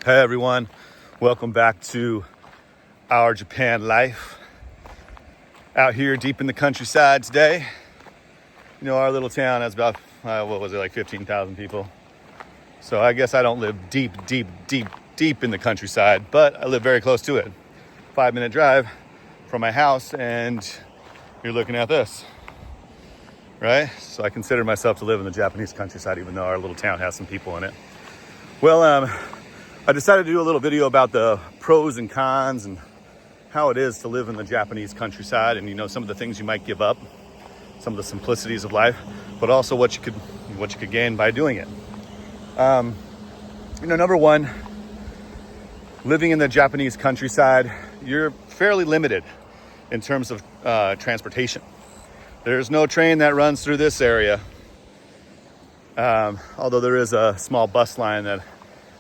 Hey everyone, welcome back to our Japan life. Out here deep in the countryside today. You know, our little town has about, 15,000 people. So I guess I don't live deep in the countryside, but I live very close to it. 5-minute drive from my house, and you're looking at this, right? So I consider myself to live in the Japanese countryside, even though our little town has some people in it. Well, I decided to do a little video about the pros and cons and how it is to live in the Japanese countryside, and some of the things you might give up, some of the simplicities of life, but also what you could gain by doing it. Number one, living in the Japanese countryside, you're fairly limited in terms of transportation. There's no train that runs through this area, although there is a small bus line that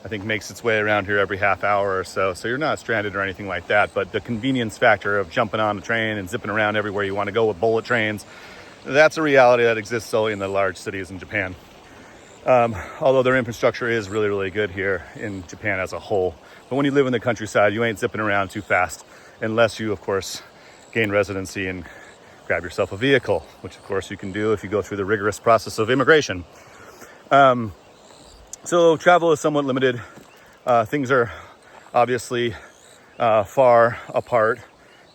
I think makes its way around here every half hour or so. So you're not stranded or anything like that. But the convenience factor of jumping on the train and zipping around everywhere you want to go with bullet trains, that's a reality that exists solely in the large cities in Japan. Although their infrastructure is really, really good here in Japan as a whole. But when you live in the countryside, you ain't zipping around too fast unless you, of course, gain residency and grab yourself a vehicle, which, of course, you can do if you go through the rigorous process of immigration. So travel is somewhat limited. Things are obviously far apart.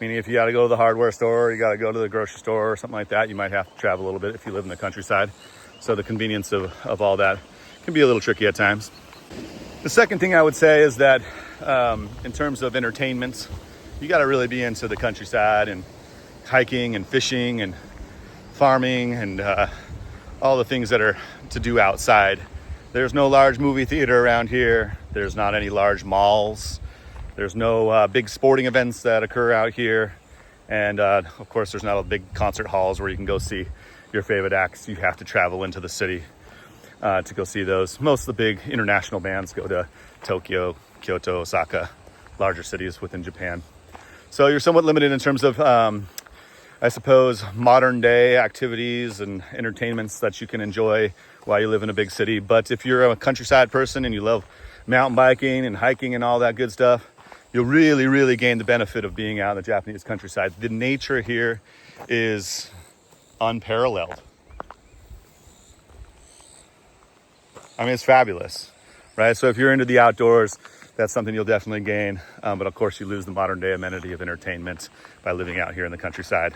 Meaning if you got to go to the hardware store, or you got to go to the grocery store or something like that, you might have to travel a little bit if you live in the countryside. So the convenience of all that can be a little tricky at times. The second thing I would say is that in terms of entertainment, you got to really be into the countryside and hiking and fishing and farming and all the things that are to do outside. There's no large movie theater around here. There's not any large malls. There's no big sporting events that occur out here. And of course, there's not a big concert halls where you can go see your favorite acts. You have to travel into the city to go see those. Most of the big international bands go to Tokyo, Kyoto, Osaka, larger cities within Japan. So you're somewhat limited in terms of, I suppose, modern day activities and entertainments that you can enjoy while you live in a big city. But if you're a countryside person and you love mountain biking and hiking and all that good stuff, you'll really, really gain the benefit of being out in the Japanese countryside. The nature here is unparalleled. I mean, it's fabulous, right? So if you're into the outdoors, that's something you'll definitely gain. But of course, you lose the modern day amenity of entertainment by living out here in the countryside.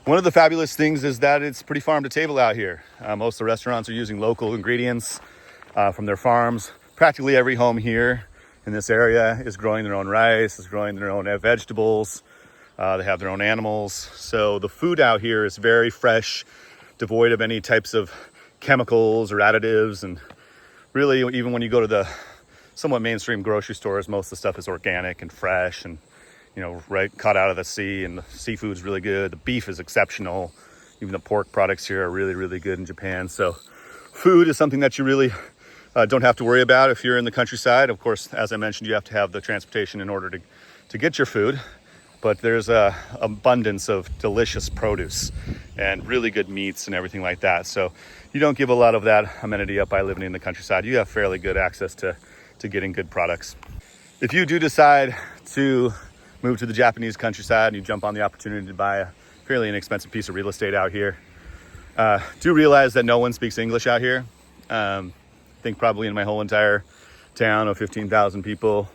One of the fabulous things is that it's pretty farm to table out here. Most of the restaurants are using local ingredients from their farms. Practically every home here in this area is growing their own rice, is growing their own vegetables. They have their own animals. So the food out here is very fresh, devoid of any types of chemicals or additives. And really, even when you go to the somewhat mainstream grocery stores, most of the stuff is organic and fresh and right, caught out of the sea, and the seafood's really good. The beef is exceptional. Even the pork products here are really, really good in Japan. So food is something that you really don't have to worry about if you're in the countryside. Of course, as I mentioned, you have to have the transportation in order to get your food. But there's a abundance of delicious produce and really good meats and everything like that. So you don't give a lot of that amenity up by living in the countryside. You have fairly good access to getting good products. If you do decide to move to the Japanese countryside and you jump on the opportunity to buy a fairly inexpensive piece of real estate out here, do realize that no one speaks English out here. I think probably in my whole entire town of 15,000 people,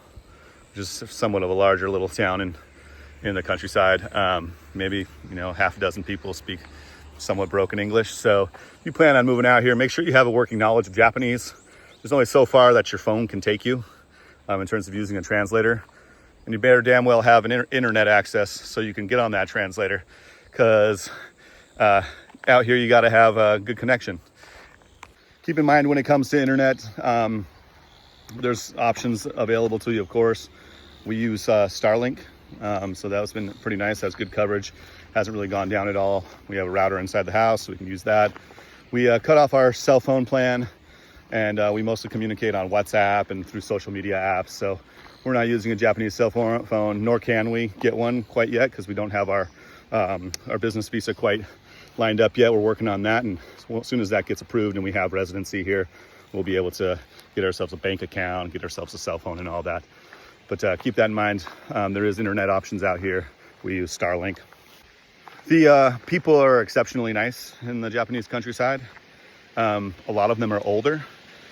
which is somewhat of a larger little town in the countryside, maybe half a dozen people speak somewhat broken English. So if you plan on moving out here, make sure you have a working knowledge of Japanese. There's only so far that your phone can take you in terms of using a translator. And you better damn well have an internet access so you can get on that translator, because out here you got to have a good connection. Keep in mind when it comes to internet, there's options available to you, of course. We use Starlink, so that's been pretty nice. Has good coverage, hasn't really gone down at all. We have a router inside the house, so we can use that. We cut off our cell phone plan, and we mostly communicate on WhatsApp and through social media apps. So we're not using a Japanese cell phone, nor can we get one quite yet, because we don't have our business visa quite lined up yet. We're working on that, and as soon as that gets approved and we have residency here, we'll be able to get ourselves a bank account, get ourselves a cell phone and all that. But keep that in mind. There is internet options out here. We use Starlink. The people are exceptionally nice in the Japanese countryside. A lot of them are older.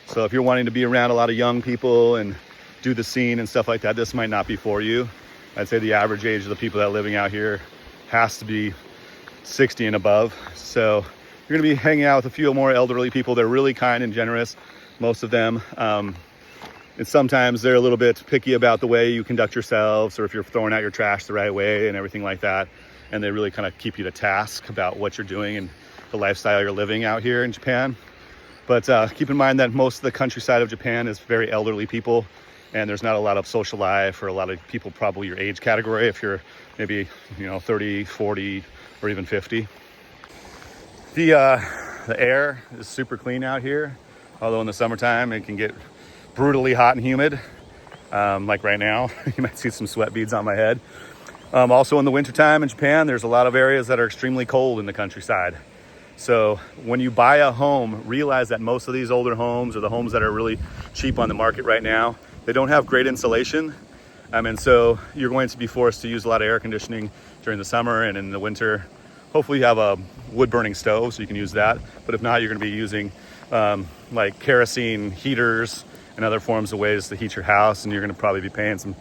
So if you're wanting to be around a lot of young people and do the scene and stuff like that, this might not be for you. I'd say the average age of the people that are living out here has to be 60 and above. So you're gonna be hanging out with a few more elderly people. They're really kind and generous, most of them. And sometimes they're a little bit picky about the way you conduct yourselves, or if you're throwing out your trash the right way and everything like that. And they really kind of keep you to task about what you're doing and the lifestyle you're living out here in Japan. But keep in mind that most of the countryside of Japan is very elderly people, and there's not a lot of social life for a lot of people, probably your age category, if you're maybe 30, 40, or even 50. The air is super clean out here, although in the summertime it can get brutally hot and humid. Like right now, you might see some sweat beads on my head. Also in the wintertime in Japan, there's a lot of areas that are extremely cold in the countryside. So when you buy a home, realize that most of these older homes, or the homes that are really cheap on the market right now, they don't have great insulation. And so you're going to be forced to use a lot of air conditioning during the summer, and in the winter, hopefully you have a wood burning stove so you can use that. But if not, you're going to be using like kerosene heaters and other forms of ways to heat your house, and you're going to probably be paying some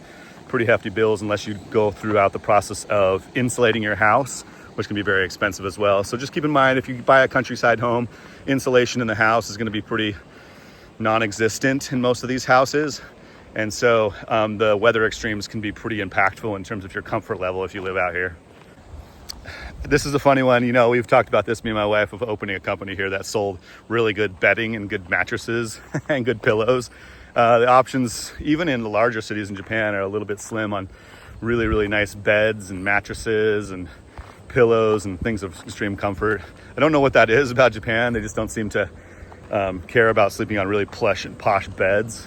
pretty hefty bills unless you go throughout the process of insulating your house, which can be very expensive as well. So just keep in mind, if you buy a countryside home, insulation in the house is going to be pretty non-existent in most of these houses. And so the weather extremes can be pretty impactful in terms of your comfort level if you live out here. This is a funny one. We've talked about this, me and my wife, of opening a company here that sold really good bedding and good mattresses and good pillows. The options, even in the larger cities in Japan, are a little bit slim on really, really nice beds and mattresses and pillows and things of extreme comfort. I don't know what that is about Japan. They just don't seem to care about sleeping on really plush and posh beds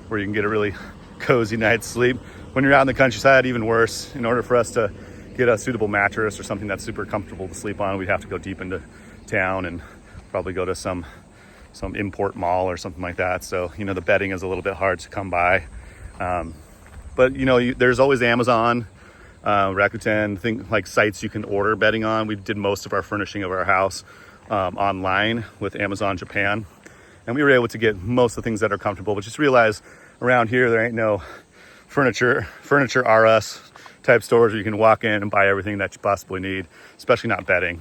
where you can get a really cozy night's sleep. When you're out in the countryside, even worse. In order for us to get a suitable mattress or something that's super comfortable to sleep on, we'd have to go deep into town and probably go to some import mall or something like that. So, the bedding is a little bit hard to come by. But there's always Amazon, Rakuten, like sites you can order bedding on. We did most of our furnishing of our house online with Amazon Japan, and we were able to get most of the things that are comfortable. But just realize around here there ain't no furniture R Us type stores where you can walk in and buy everything that you possibly need, especially not bedding.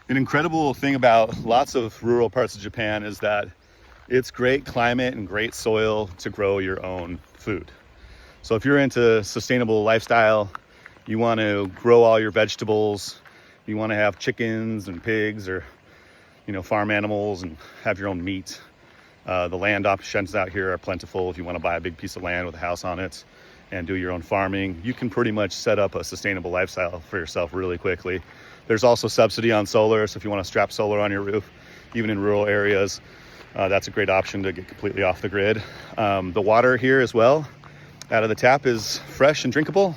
An incredible thing about lots of rural parts of Japan is that it's great climate and great soil to grow your own food. So if you're into sustainable lifestyle, you want to grow all your vegetables, you want to have chickens and pigs, or farm animals and have your own meat. The land options out here are plentiful. If you want to buy a big piece of land with a house on it and do your own farming, you can pretty much set up a sustainable lifestyle for yourself really quickly. There's also subsidy on solar, so if you want to strap solar on your roof, even in rural areas, that's a great option to get completely off the grid. The water here as well, out of the tap, is fresh and drinkable,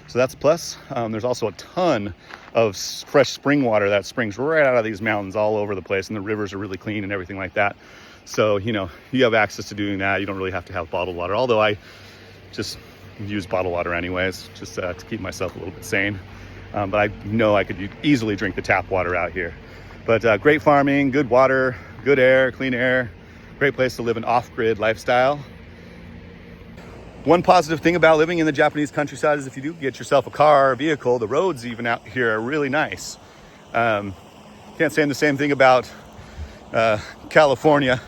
so that's a plus. There's also a ton of fresh spring water that springs right out of these mountains all over the place, and the rivers are really clean and everything like that. So, you have access to doing that. You don't really have to have bottled water, although I just use bottled water anyways, just to keep myself a little bit sane. But I know I could easily drink the tap water out here. But great farming, good water, good air, clean air, great place to live an off-grid lifestyle. One positive thing about living in the Japanese countryside is if you do get yourself a car or vehicle, the roads even out here are really nice. Can't say the same thing about California.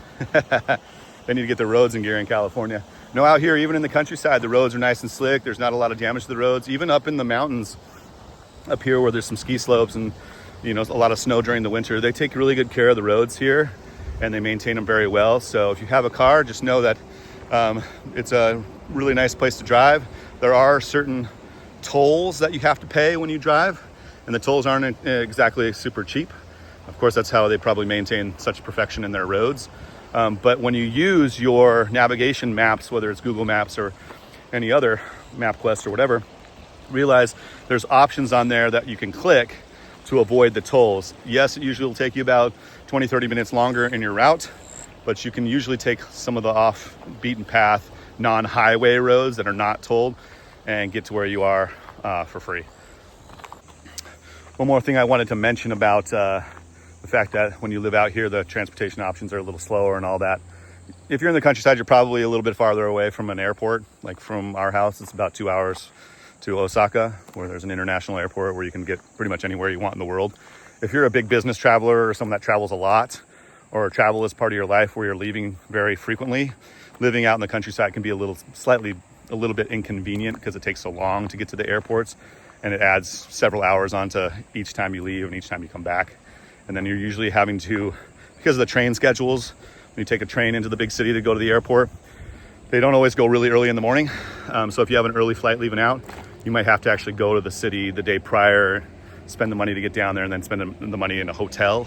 They need to get the roads in gear in California. No, out here, even in the countryside, the roads are nice and slick. There's not a lot of damage to the roads. Even up in the mountains, up here where there's some ski slopes and a lot of snow during the winter, they take really good care of the roads here and they maintain them very well. So if you have a car, just know that it's a really nice place to drive. There are certain tolls that you have to pay when you drive, and the tolls aren't exactly super cheap. Of course, that's how they probably maintain such perfection in their roads. But when you use your navigation maps, whether it's Google Maps or any other MapQuest or whatever, realize there's options on there that you can click to avoid the tolls. Yes, it usually will take you about 20-30 minutes longer in your route, but you can usually take some of the off beaten path, non-highway roads that are not tolled and get to where you are for free. One more thing I wanted to mention about the fact that when you live out here, the transportation options are a little slower and all that. If you're in the countryside, you're probably a little bit farther away from an airport. Like from our house, it's about 2 hours to Osaka, where there's an international airport where you can get pretty much anywhere you want in the world. If you're a big business traveler or someone that travels a lot, or travel is part of your life where you're leaving very frequently, living out in the countryside can be a little bit inconvenient because it takes so long to get to the airports, and it adds several hours onto each time you leave and each time you come back. And then you're usually having to, because of the train schedules, when you take a train into the big city to go to the airport, they don't always go really early in the morning. So if you have an early flight leaving out, you might have to actually go to the city the day prior, spend the money to get down there, and then spend the money in a hotel,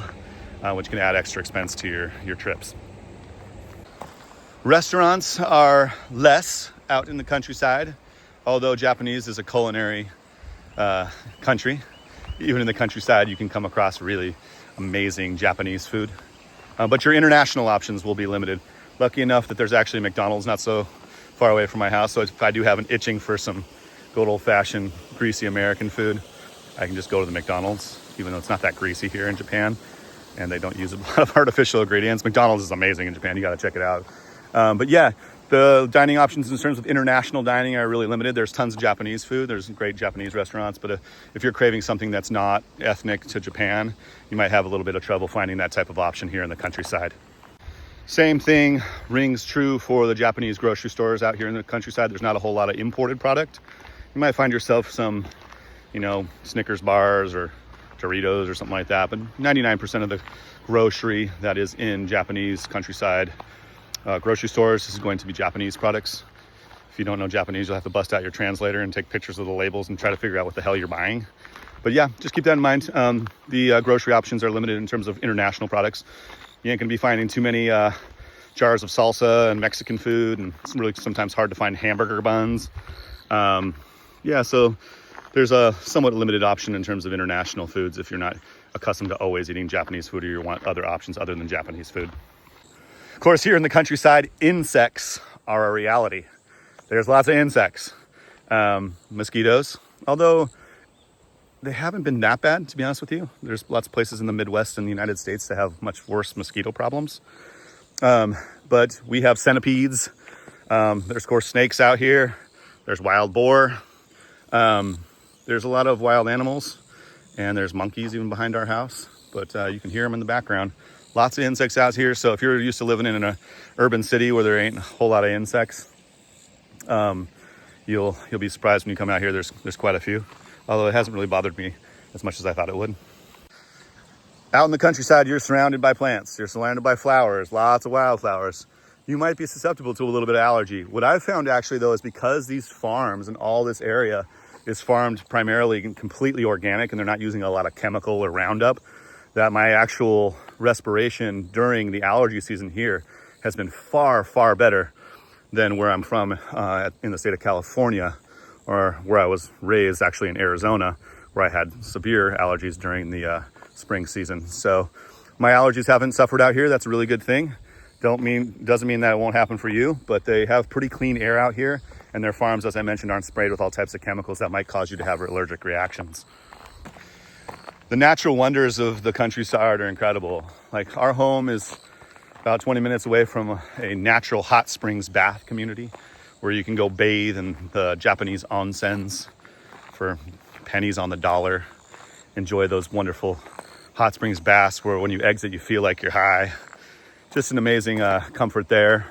which can add extra expense to your trips. Restaurants are less out in the countryside, although Japanese is a culinary country. Even in the countryside, you can come across really amazing Japanese food. But your international options will be limited. Lucky enough that there's actually a McDonald's not so far away from my house. So if I do have an itching for some good old-fashioned greasy American food, I can just go to the McDonald's, even though it's not that greasy here in Japan. And they don't use a lot of artificial ingredients. McDonald's is amazing in Japan. You got to check it out. But yeah, the dining options in terms of international dining are really limited. There's tons of Japanese food. There's great Japanese restaurants. But if you're craving something that's not ethnic to Japan, you might have a little bit of trouble finding that type of option here in the countryside. Same thing rings true for the Japanese grocery stores out here in the countryside. There's not a whole lot of imported product. You might find yourself some, Snickers bars or Doritos or something like that. But 99% of the grocery that is in Japanese countryside grocery stores is going to be Japanese products. If you don't know Japanese, you'll have to bust out your translator and take pictures of the labels and try to figure out what the hell you're buying. But yeah, just keep that in mind. The grocery options are limited in terms of international products. You ain't gonna be finding too many jars of salsa and Mexican food, and it's really sometimes hard to find hamburger buns. So there's a somewhat limited option in terms of international foods if you're not accustomed to always eating Japanese food or you want other options other than Japanese food. Of course, here in the countryside, insects are a reality. There's lots of insects. Mosquitoes, although they haven't been that bad, to be honest with you. There's lots of places in the Midwest and the United States that have much worse mosquito problems. But we have centipedes. There's, of course, snakes out here. There's wild boar. There's a lot of wild animals. And there's monkeys even behind our house. But you can hear them in the background. Lots of insects out here. So if you're used to living in an urban city where there ain't a whole lot of insects, you'll be surprised when you come out here. There's quite a few. Although it hasn't really bothered me as much as I thought it would. Out in the countryside, you're surrounded by plants. You're surrounded by flowers, lots of wildflowers. You might be susceptible to a little bit of allergy. What I've found actually though is because these farms and all this area is farmed primarily and completely organic and they're not using a lot of chemical or Roundup, that my actual respiration during the allergy season here has been far, far better than where I'm from in the state of California, or where I was raised actually in Arizona, where I had severe allergies during the spring season. So my allergies haven't suffered out here. That's a really good thing. Doesn't mean that it won't happen for you, but they have pretty clean air out here, and their farms, as I mentioned, aren't sprayed with all types of chemicals that might cause you to have allergic reactions. The natural wonders of the countryside are incredible. Like our home is about 20 minutes away from a natural hot springs bath community where you can go bathe in the Japanese onsens for pennies on the dollar. Enjoy those wonderful hot springs baths where when you exit, you feel like you're high. Just an amazing comfort there.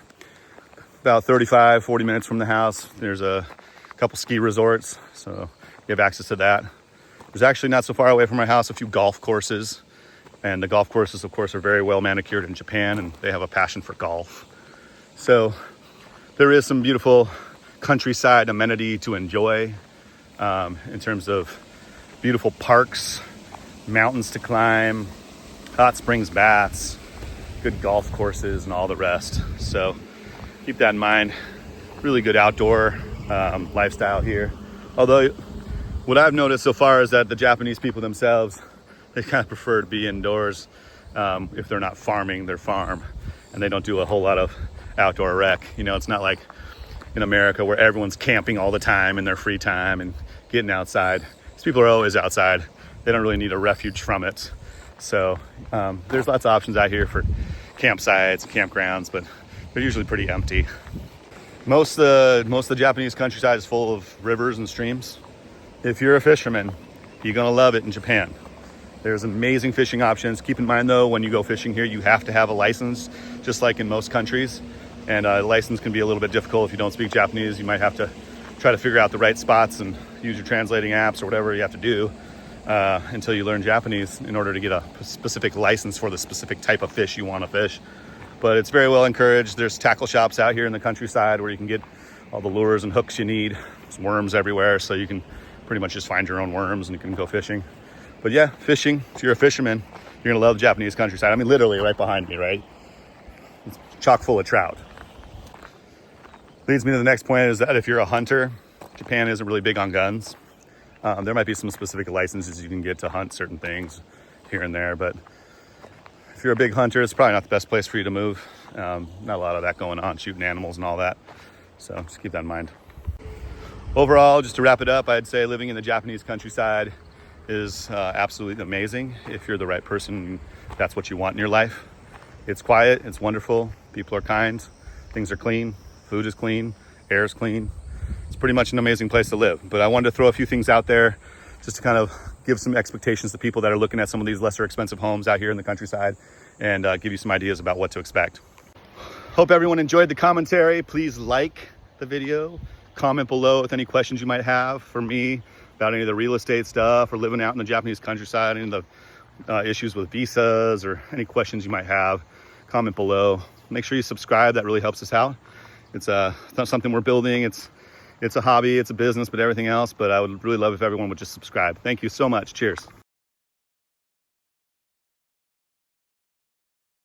About 35, 40 minutes from the house, there's a couple ski resorts, so you have access to that. There's actually not so far away from my house a few golf courses, and the golf courses, of course, are very well manicured in Japan, and they have a passion for golf. So there is some beautiful countryside amenity to enjoy in terms of beautiful parks, mountains to climb, hot springs baths, good golf courses, and all the rest. So keep that in mind. Really good outdoor lifestyle here. Although what I've noticed so far is that the Japanese people themselves, they kind of prefer to be indoors if they're not farming their farm. and they don't do a whole lot of outdoor rec. You know, it's not like in America where everyone's camping all the time in their free time and getting outside. These people are always outside. They don't really need a refuge from it. So there's lots of options out here for campsites, campgrounds, but they're usually pretty empty. Most of the Japanese countryside is full of rivers and streams. If you're a fisherman, you're gonna love it in Japan. There's amazing fishing options. Keep in mind though, when you go fishing here, you have to have a license, just like in most countries. And a license can be a little bit difficult if you don't speak Japanese. You might have to try to figure out the right spots and use your translating apps or whatever you have to do until you learn Japanese in order to get a specific license for the specific type of fish you want to fish. But it's very well encouraged. There's tackle shops out here in the countryside where you can get all the lures and hooks you need. There's worms everywhere, so you can pretty much just find your own worms and you can go fishing. But yeah, fishing, if you're a fisherman, you're gonna love the Japanese countryside. I mean, literally right behind me, right? It's chock full of trout. Leads me to the next point is that if you're a hunter, Japan isn't really big on guns. There might be some specific licenses you can get to hunt certain things here and there, but if you're a big hunter, it's probably not the best place for you to move. Not a lot of that going on, shooting animals and all that. So just keep that in mind. Overall, just to wrap it up, I'd say living in the Japanese countryside is absolutely amazing. If you're the right person, that's what you want in your life. It's quiet, it's wonderful, people are kind, things are clean, food is clean, air is clean. It's pretty much an amazing place to live. But I wanted to throw a few things out there just to kind of give some expectations to people that are looking at some of these lesser expensive homes out here in the countryside and give you some ideas about what to expect. Hope everyone enjoyed the commentary. Please like the video, comment below with any questions you might have for me about any of the real estate stuff or living out in the Japanese countryside, any of the issues with visas or any questions you might have. Comment below. Make sure you subscribe. That really helps us out. It's not something we're building. It's a hobby, it's a business, but everything else. But I would really love if everyone would just subscribe. Thank you so much. Cheers.